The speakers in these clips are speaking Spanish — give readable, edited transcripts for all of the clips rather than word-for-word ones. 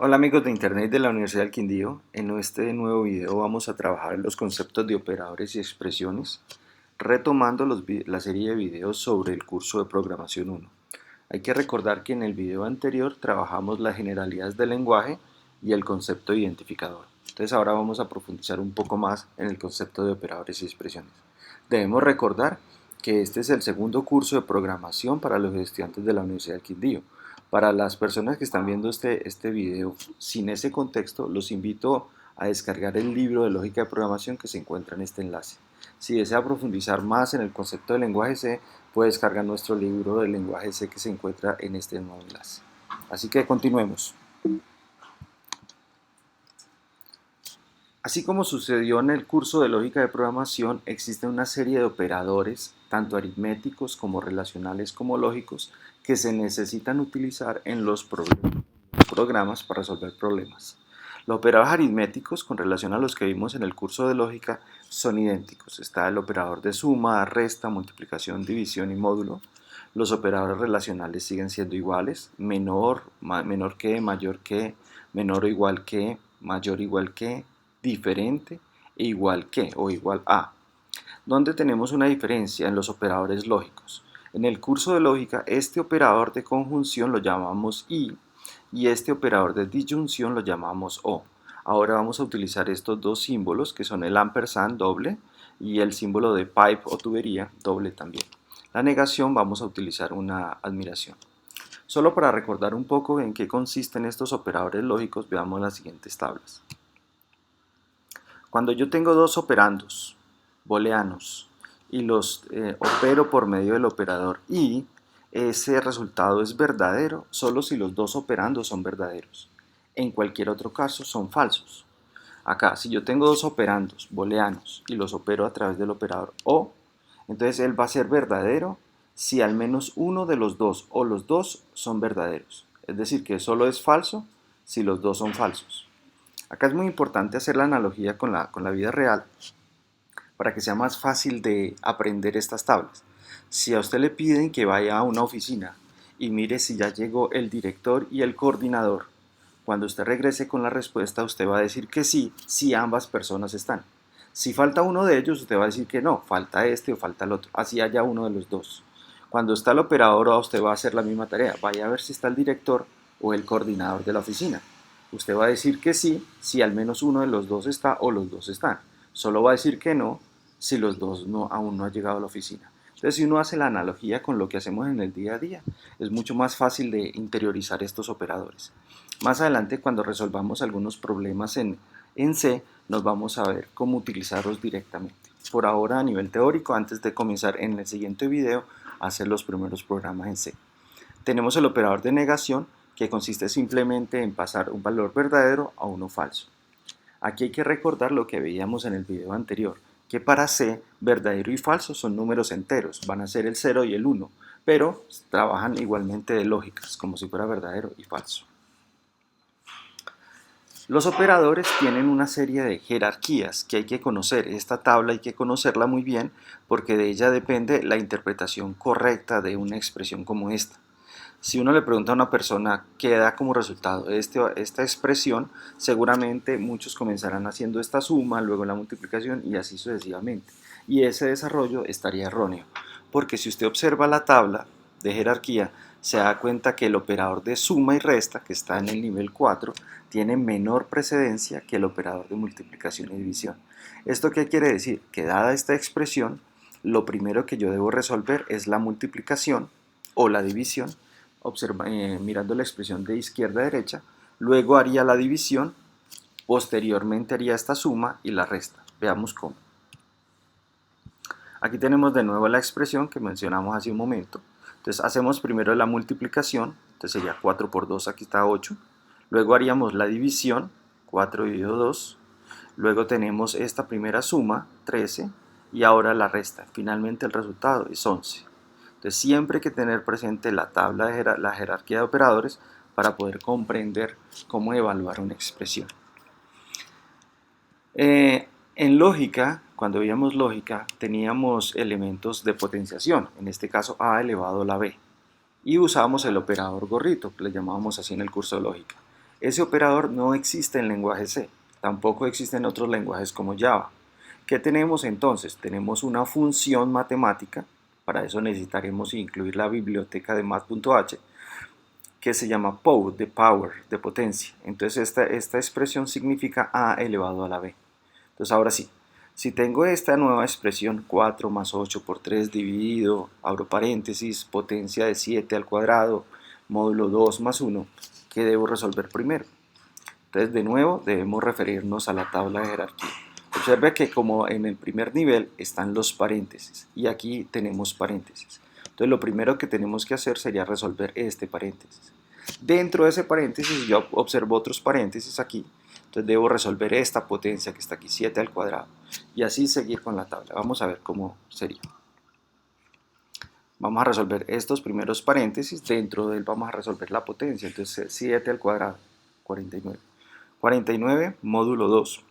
Hola amigos de Internet de la Universidad del Quindío. En este nuevo video vamos a trabajar los conceptos de operadores y expresiones, retomando la serie de videos sobre el curso de programación 1. Hay que recordar que en el video anterior trabajamos las generalidades del lenguaje y el concepto de identificador. Entonces ahora vamos a profundizar un poco más en el concepto de operadores y expresiones. Debemos recordar que este es el segundo curso de programación para los estudiantes de la Universidad del Quindío. Para las personas que están viendo este video sin ese contexto, los invito a descargar el libro de lógica de programación que se encuentra en este enlace. Si desea profundizar más en el concepto del lenguaje C, puede descargar nuestro libro del lenguaje C que se encuentra en este nuevo enlace. Así que continuemos. Así como sucedió en el curso de lógica de programación, existe una serie de operadores, tanto aritméticos como relacionales como lógicos, que se necesitan utilizar en los programas para resolver problemas. Los operadores aritméticos, con relación a los que vimos en el curso de lógica, son idénticos. Está el operador de suma, resta, multiplicación, división y módulo. Los operadores relacionales siguen siendo iguales: menor, menor que, mayor que, menor o igual que, mayor o igual que, diferente e igual que o igual a. ¿Dónde tenemos una diferencia? En los operadores lógicos. En el curso de lógica, este operador de conjunción lo llamamos y este operador de disyunción lo llamamos o. Ahora vamos a utilizar estos dos símbolos, que son el ampersand doble y el símbolo de pipe o tubería doble también. La negación, vamos a utilizar una admiración. Solo para recordar un poco en qué consisten estos operadores lógicos, veamos las siguientes tablas. Cuando yo tengo dos operandos booleanos y los opero por medio del operador y, ese resultado es verdadero solo si los dos operandos son verdaderos. En cualquier otro caso son falsos. Acá, si yo tengo dos operandos booleanos y los opero a través del operador o, entonces él va a ser verdadero si al menos uno de los dos o los dos son verdaderos. Es decir, que solo es falso si los dos son falsos. Acá es muy importante hacer la analogía con la vida real para que sea más fácil de aprender estas tablas. Si a usted le piden que vaya a una oficina y mire si ya llegó el director y el coordinador, cuando usted regrese con la respuesta, usted va a decir que sí, si ambas personas están. Si falta uno de ellos, usted va a decir que no, falta este o falta el otro, así haya uno de los dos. Cuando está el operador, usted va a hacer la misma tarea, vaya a ver si está el director o el coordinador de la oficina. Usted va a decir que sí, si al menos uno de los dos está o los dos están. Solo va a decir que no, si los dos aún no han llegado a la oficina. Entonces, si uno hace la analogía con lo que hacemos en el día a día, es mucho más fácil de interiorizar estos operadores. Más adelante, cuando resolvamos algunos problemas en C, nos vamos a ver cómo utilizarlos directamente. Por ahora, a nivel teórico, antes de comenzar en el siguiente video a hacer los primeros programas en C. Tenemos el operador de negación, que consiste simplemente en pasar un valor verdadero a uno falso. Aquí hay que recordar lo que veíamos en el video anterior, que para C, verdadero y falso son números enteros, van a ser el 0 y el 1, pero trabajan igualmente de lógicas, como si fuera verdadero y falso. Los operadores tienen una serie de jerarquías que hay que conocer. Esta tabla hay que conocerla muy bien porque de ella depende la interpretación correcta de una expresión como esta. Si uno le pregunta a una persona qué da como resultado esta expresión, seguramente muchos comenzarán haciendo esta suma, luego la multiplicación y así sucesivamente. Y ese desarrollo estaría erróneo, porque si usted observa la tabla de jerarquía, se da cuenta que el operador de suma y resta, que está en el nivel 4, tiene menor precedencia que el operador de multiplicación y división. ¿Esto qué quiere decir? Que dada esta expresión, lo primero que yo debo resolver es la multiplicación o la división, mirando la expresión de izquierda a derecha, luego haría la división, posteriormente haría esta suma y la resta. Veamos cómo. Aquí tenemos de nuevo la expresión que mencionamos hace un momento. Entonces hacemos primero la multiplicación, entonces sería 4 por 2, aquí está 8. Luego haríamos la división, 4 dividido 2. Luego tenemos esta primera suma, 13, y ahora la resta. Finalmente el resultado es 11. Entonces siempre hay que tener presente la tabla de la jerarquía de operadores para poder comprender cómo evaluar una expresión. En lógica, cuando veíamos lógica, teníamos elementos de potenciación, en este caso a elevado a la b, y usábamos el operador gorrito, que le llamábamos así en el curso de lógica. Ese operador no existe en lenguaje C, tampoco existe en otros lenguajes como Java. ¿Qué tenemos entonces? Tenemos una función matemática, para eso necesitaremos incluir la biblioteca de math.h, que se llama pow, de power, de potencia. Entonces esta expresión significa a elevado a la b. Entonces ahora sí, si tengo esta nueva expresión 4 más 8 por 3 dividido, abro paréntesis, potencia de 7 al cuadrado, módulo 2 más 1, ¿qué debo resolver primero? Entonces de nuevo debemos referirnos a la tabla de jerarquía. Observe que como en el primer nivel están los paréntesis y aquí tenemos paréntesis. Entonces lo primero que tenemos que hacer sería resolver este paréntesis. Dentro de ese paréntesis yo observo otros paréntesis aquí. Entonces debo resolver esta potencia que está aquí, 7 al cuadrado. Y así seguir con la tabla. Vamos a ver cómo sería. Vamos a resolver estos primeros paréntesis. Dentro de él vamos a resolver la potencia. Entonces 7 al cuadrado, 49. 49 módulo 2.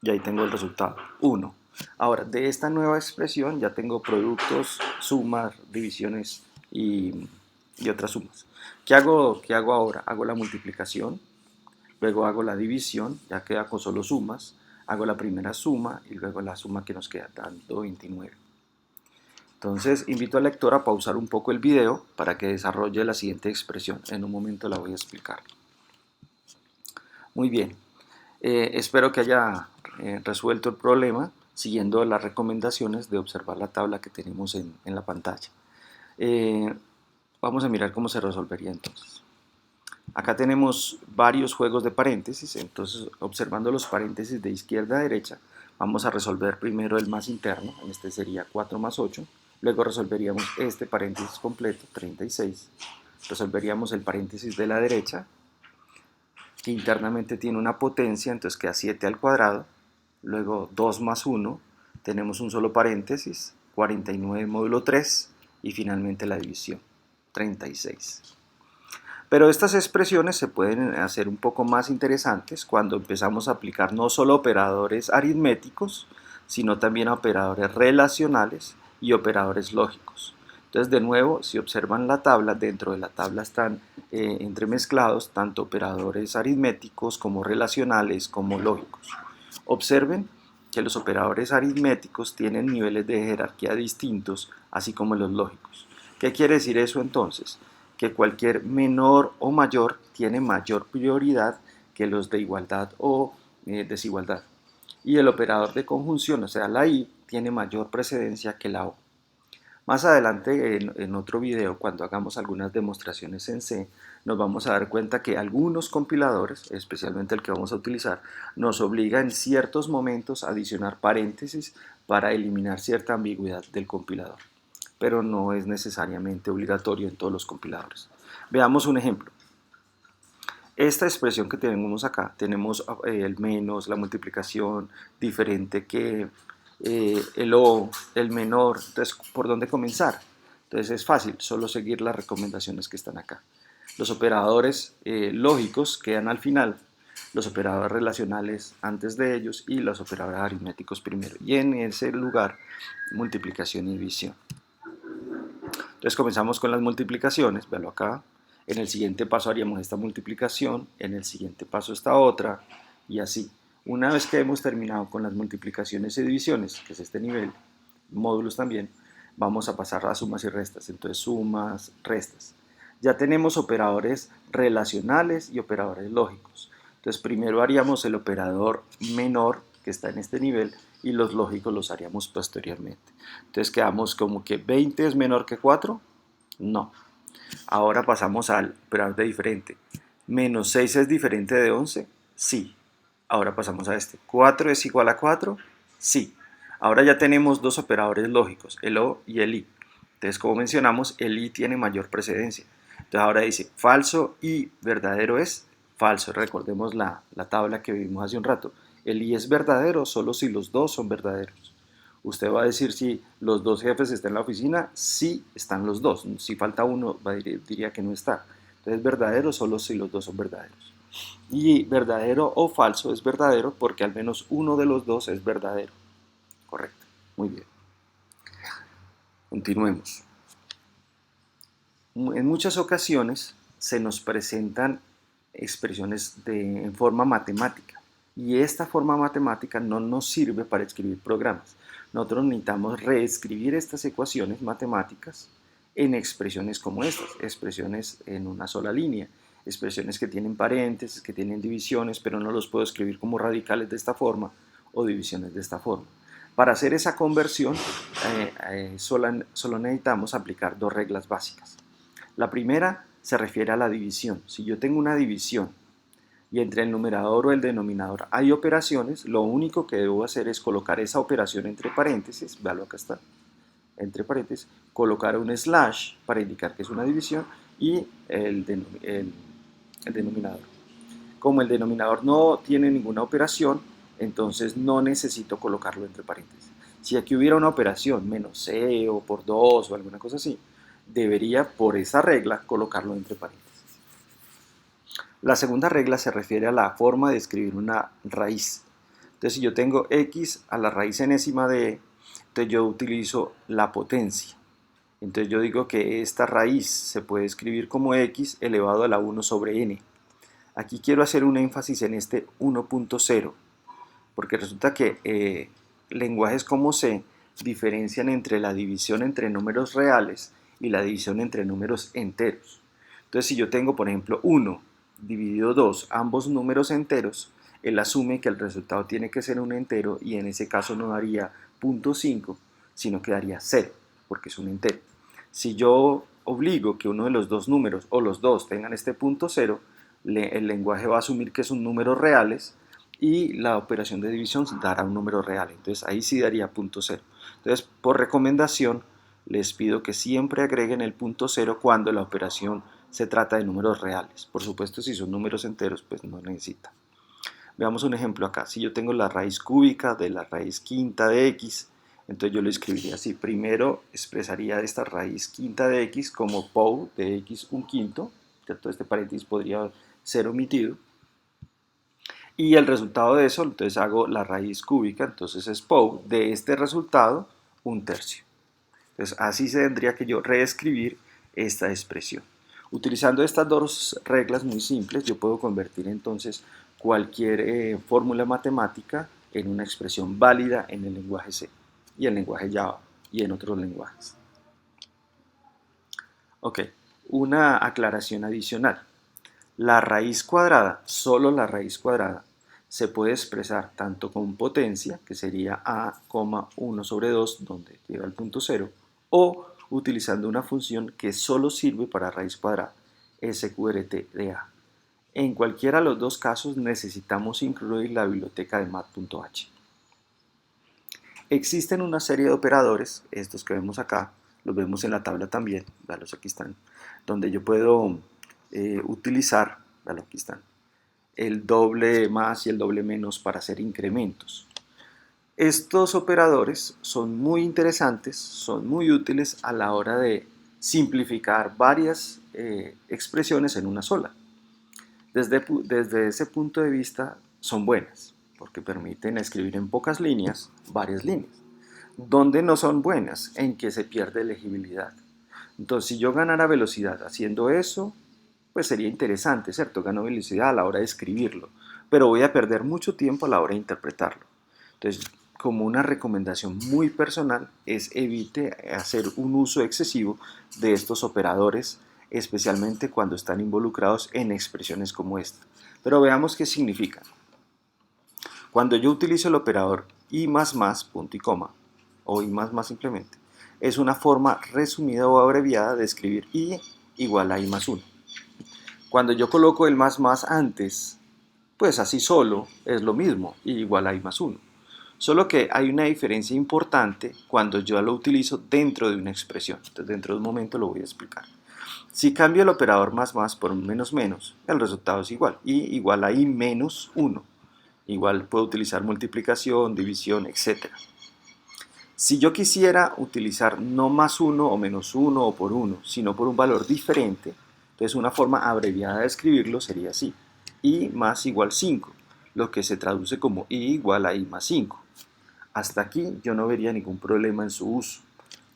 Y ahí tengo el resultado, 1. Ahora, de esta nueva expresión ya tengo productos, sumas, divisiones y otras sumas. ¿Qué hago ahora? Hago la multiplicación, luego hago la división, ya queda con solo sumas, hago la primera suma y luego la suma que nos queda, dando 29. Entonces, invito al lector a pausar un poco el video para que desarrolle la siguiente expresión. En un momento la voy a explicar. Muy bien. Espero que haya resuelto el problema siguiendo las recomendaciones de observar la tabla que tenemos en la pantalla. Vamos a mirar cómo se resolvería entonces. Acá tenemos varios juegos de paréntesis, entonces observando los paréntesis de izquierda a derecha, vamos a resolver primero el más interno, este sería 4 más 8, luego resolveríamos este paréntesis completo, 36, resolveríamos el paréntesis de la derecha, que internamente tiene una potencia, entonces queda 7 al cuadrado, luego 2 más 1, tenemos un solo paréntesis, 49 módulo 3, y finalmente la división, 36. Pero estas expresiones se pueden hacer un poco más interesantes cuando empezamos a aplicar no solo operadores aritméticos, sino también operadores relacionales y operadores lógicos. Entonces, de nuevo, si observan la tabla, dentro de la tabla están entremezclados tanto operadores aritméticos como relacionales como lógicos. Observen que los operadores aritméticos tienen niveles de jerarquía distintos, así como los lógicos. ¿Qué quiere decir eso entonces? Que cualquier menor o mayor tiene mayor prioridad que los de igualdad o desigualdad. Y el operador de conjunción, o sea, la I, tiene mayor precedencia que la O. Más adelante, en otro video, cuando hagamos algunas demostraciones en C, nos vamos a dar cuenta que algunos compiladores, especialmente el que vamos a utilizar, nos obliga en ciertos momentos a adicionar paréntesis para eliminar cierta ambigüedad del compilador, pero no es necesariamente obligatorio en todos los compiladores. Veamos un ejemplo. Esta expresión que tenemos acá, tenemos el menos, la multiplicación, diferente que el o, el menor. Entonces, ¿por dónde comenzar? Entonces es fácil, solo seguir las recomendaciones que están acá. Los operadores lógicos quedan al final, los operadores relacionales antes de ellos y los operadores aritméticos primero. Y en ese lugar, multiplicación y división. Entonces comenzamos con las multiplicaciones, véalo acá. En el siguiente paso haríamos esta multiplicación, en el siguiente paso esta otra, y así. Una vez que hemos terminado con las multiplicaciones y divisiones, que es este nivel, módulos también, vamos a pasar a sumas y restas. Entonces sumas, restas. Ya tenemos operadores relacionales y operadores lógicos. Entonces primero haríamos el operador menor, que está en este nivel, y los lógicos los haríamos posteriormente. Entonces quedamos como que 20 es menor que 4, no. Ahora pasamos al operador de diferente. Menos 6 es diferente de 11, sí. Ahora pasamos a este. 4 es igual a 4, sí. Ahora ya tenemos dos operadores lógicos, el O y el I. Entonces, como mencionamos, el I tiene mayor precedencia. Entonces ahora dice falso y verdadero es falso. Recordemos la tabla que vimos hace un rato. El I es verdadero solo si los dos son verdaderos. Usted va a decir si los dos jefes están en la oficina, sí están los dos. Si falta uno, diría que no está. Entonces, verdadero solo si los dos son verdaderos. Y verdadero o falso es verdadero porque al menos uno de los dos es verdadero. Correcto. Muy bien. Continuemos. En muchas ocasiones se nos presentan expresiones en forma matemática. Y esta forma matemática no nos sirve para escribir programas. Nosotros necesitamos reescribir estas ecuaciones matemáticas en expresiones como estas, expresiones en una sola línea, expresiones que tienen paréntesis, que tienen divisiones, pero no los puedo escribir como radicales de esta forma o divisiones de esta forma. Para hacer esa conversión solo necesitamos aplicar dos reglas básicas. La primera se refiere a la división. Si yo tengo una división y entre el numerador o el denominador hay operaciones, lo único que debo hacer es colocar esa operación entre paréntesis, véalo acá está, entre paréntesis, colocar un slash para indicar que es una división y el denominador. Como el denominador no tiene ninguna operación, entonces no necesito colocarlo entre paréntesis. Si aquí hubiera una operación, menos c o por 2 o alguna cosa así, debería por esa regla colocarlo entre paréntesis. La segunda regla se refiere a la forma de escribir una raíz. Entonces, si yo tengo x a la raíz enésima de, entonces yo utilizo la potencia. Entonces yo digo que esta raíz se puede escribir como x elevado a la 1 sobre n. Aquí quiero hacer un énfasis en este 1.0, porque resulta que lenguajes como C diferencian entre la división entre números reales y la división entre números enteros. Entonces, si yo tengo, por ejemplo, 1 dividido 2, ambos números enteros, él asume que el resultado tiene que ser un entero y en ese caso no daría 0.5, sino que daría 0, porque es un entero. Si yo obligo que uno de los dos números o los dos tengan este 0.0, el lenguaje va a asumir que son números reales y la operación de división dará un número real. Entonces ahí sí daría 0.0. Entonces, por recomendación, les pido que siempre agreguen el 0.0 cuando la operación se trata de números reales. Por supuesto, si son números enteros, pues no necesita. Veamos un ejemplo acá. Si yo tengo la raíz cúbica de la raíz quinta de x, entonces yo lo escribiría así. Primero expresaría esta raíz quinta de x como POU de x un quinto, ¿cierto? Este paréntesis podría ser omitido. Y el resultado de eso, entonces hago la raíz cúbica, entonces es POU de este resultado un tercio. Entonces así se tendría que yo reescribir esta expresión. Utilizando estas dos reglas muy simples, yo puedo convertir entonces cualquier fórmula matemática en una expresión válida en el lenguaje C y el lenguaje Java y en otros lenguajes. Ok, una aclaración adicional. La raíz cuadrada, solo la raíz cuadrada, se puede expresar tanto con potencia, que sería a, 1 sobre 2, donde llega el punto 0, o utilizando una función que solo sirve para raíz cuadrada, sqrt de a. En cualquiera de los dos casos necesitamos incluir la biblioteca de math.h. Existen una serie de operadores, estos que vemos acá, los vemos en la tabla también, veanlos aquí están, donde yo puedo utilizar, veanlo aquí están, el doble más y el doble menos para hacer incrementos. Estos operadores son muy interesantes, son muy útiles a la hora de simplificar varias expresiones en una sola. Desde ese punto de vista son buenas, porque permiten escribir en pocas líneas varias líneas. ¿Dónde no son buenas? En que se pierde legibilidad. Entonces, si yo ganara velocidad haciendo eso, pues sería interesante, ¿cierto? Gano velocidad a la hora de escribirlo, pero voy a perder mucho tiempo a la hora de interpretarlo. Entonces, como una recomendación muy personal, es evite hacer un uso excesivo de estos operadores, especialmente cuando están involucrados en expresiones como esta. Pero veamos qué significan. Cuando yo utilizo el operador i más más, punto y coma, o i más más simplemente, es una forma resumida o abreviada de escribir i igual a i más 1. Cuando yo coloco el más más antes, pues así solo es lo mismo, i igual a i más 1. Solo que hay una diferencia importante cuando yo lo utilizo dentro de una expresión. Entonces dentro de un momento lo voy a explicar. Si cambio el operador más más por menos menos, el resultado es igual. I igual a i menos 1. Igual puedo utilizar multiplicación, división, etc. Si yo quisiera utilizar no más 1 o menos 1 o por 1, sino por un valor diferente, entonces una forma abreviada de escribirlo sería así. I más igual 5, lo que se traduce como i igual a i más 5. Hasta aquí yo no vería ningún problema en su uso.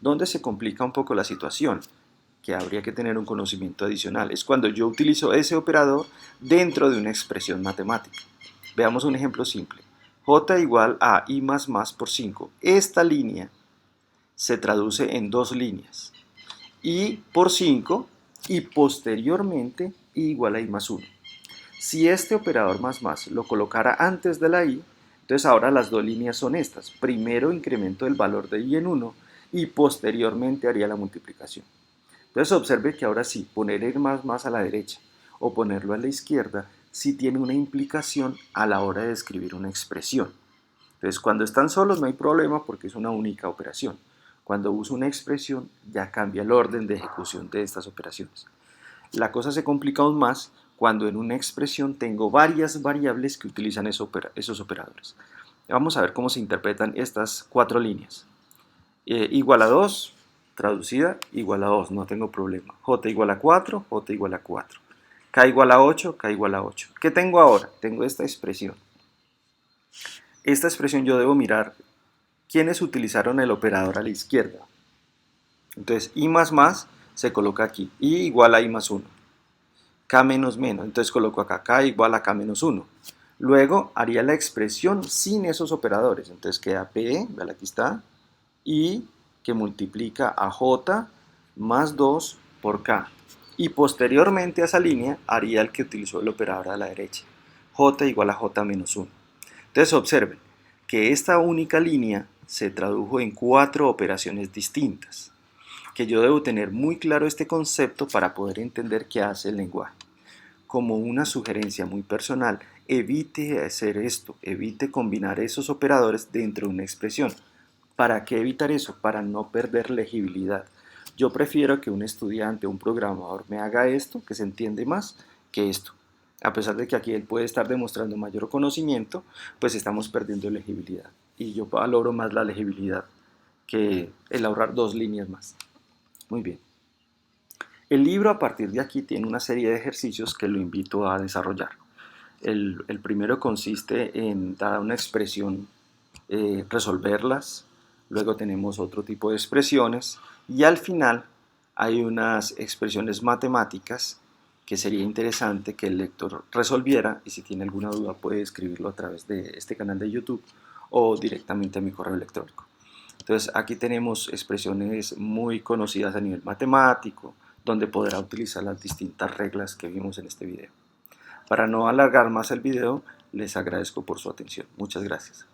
¿Dónde se complica un poco la situación? que habría que tener un conocimiento adicional. Es cuando yo utilizo ese operador dentro de una expresión matemática. Veamos un ejemplo simple. J igual a I más más por 5. Esta línea se traduce en dos líneas. I por 5 y posteriormente I igual a I más 1. Si este operador más más lo colocara antes de la I, entonces ahora las dos líneas son estas. Primero incremento el valor de I en 1 y posteriormente haría la multiplicación. Entonces observe que ahora sí, poner el más a la derecha o ponerlo a la izquierda sí tiene una implicación a la hora de escribir una expresión. Entonces cuando están solos no hay problema porque es una única operación. Cuando uso una expresión ya cambia el orden de ejecución de estas operaciones. La cosa se complica aún más cuando en una expresión tengo varias variables que utilizan esos operadores. Vamos a ver cómo se interpretan estas cuatro líneas. Igual a 2, traducida, igual a 2, no tengo problema. J igual a 4, J igual a 4. K igual a 8, K igual a 8. ¿Qué tengo ahora? Tengo esta expresión. Esta expresión yo debo mirar quiénes utilizaron el operador a la izquierda. Entonces, I más más se coloca aquí. I igual a I más 1. K menos menos. Entonces coloco acá K igual a K menos 1. Luego haría la expresión sin esos operadores. Entonces queda P, ¿vale? Aquí está. I que multiplica a J más 2 por K. Y posteriormente a esa línea haría el que utilizó el operador a la derecha. J igual a J menos 1. Entonces observen que esta única línea se tradujo en 4 operaciones distintas. Que yo debo tener muy claro este concepto para poder entender qué hace el lenguaje. Como una sugerencia muy personal, evite hacer esto, evite combinar esos operadores dentro de una expresión. ¿Para qué evitar eso? Para no perder legibilidad. Yo prefiero que un estudiante o un programador me haga esto, que se entiende más, que esto. A pesar de que aquí él puede estar demostrando mayor conocimiento, pues estamos perdiendo legibilidad. Y yo valoro más la legibilidad que el ahorrar dos líneas más. Muy bien. El libro a partir de aquí tiene una serie de ejercicios que lo invito a desarrollar. El primero consiste en, dada una expresión, resolverlas. Luego tenemos otro tipo de expresiones y al final hay unas expresiones matemáticas que sería interesante que el lector resolviera, y si tiene alguna duda puede escribirlo a través de este canal de YouTube o directamente a mi correo electrónico. Entonces aquí tenemos expresiones muy conocidas a nivel matemático, donde podrá utilizar las distintas reglas que vimos en este video. Para no alargar más el video, les agradezco por su atención. Muchas gracias.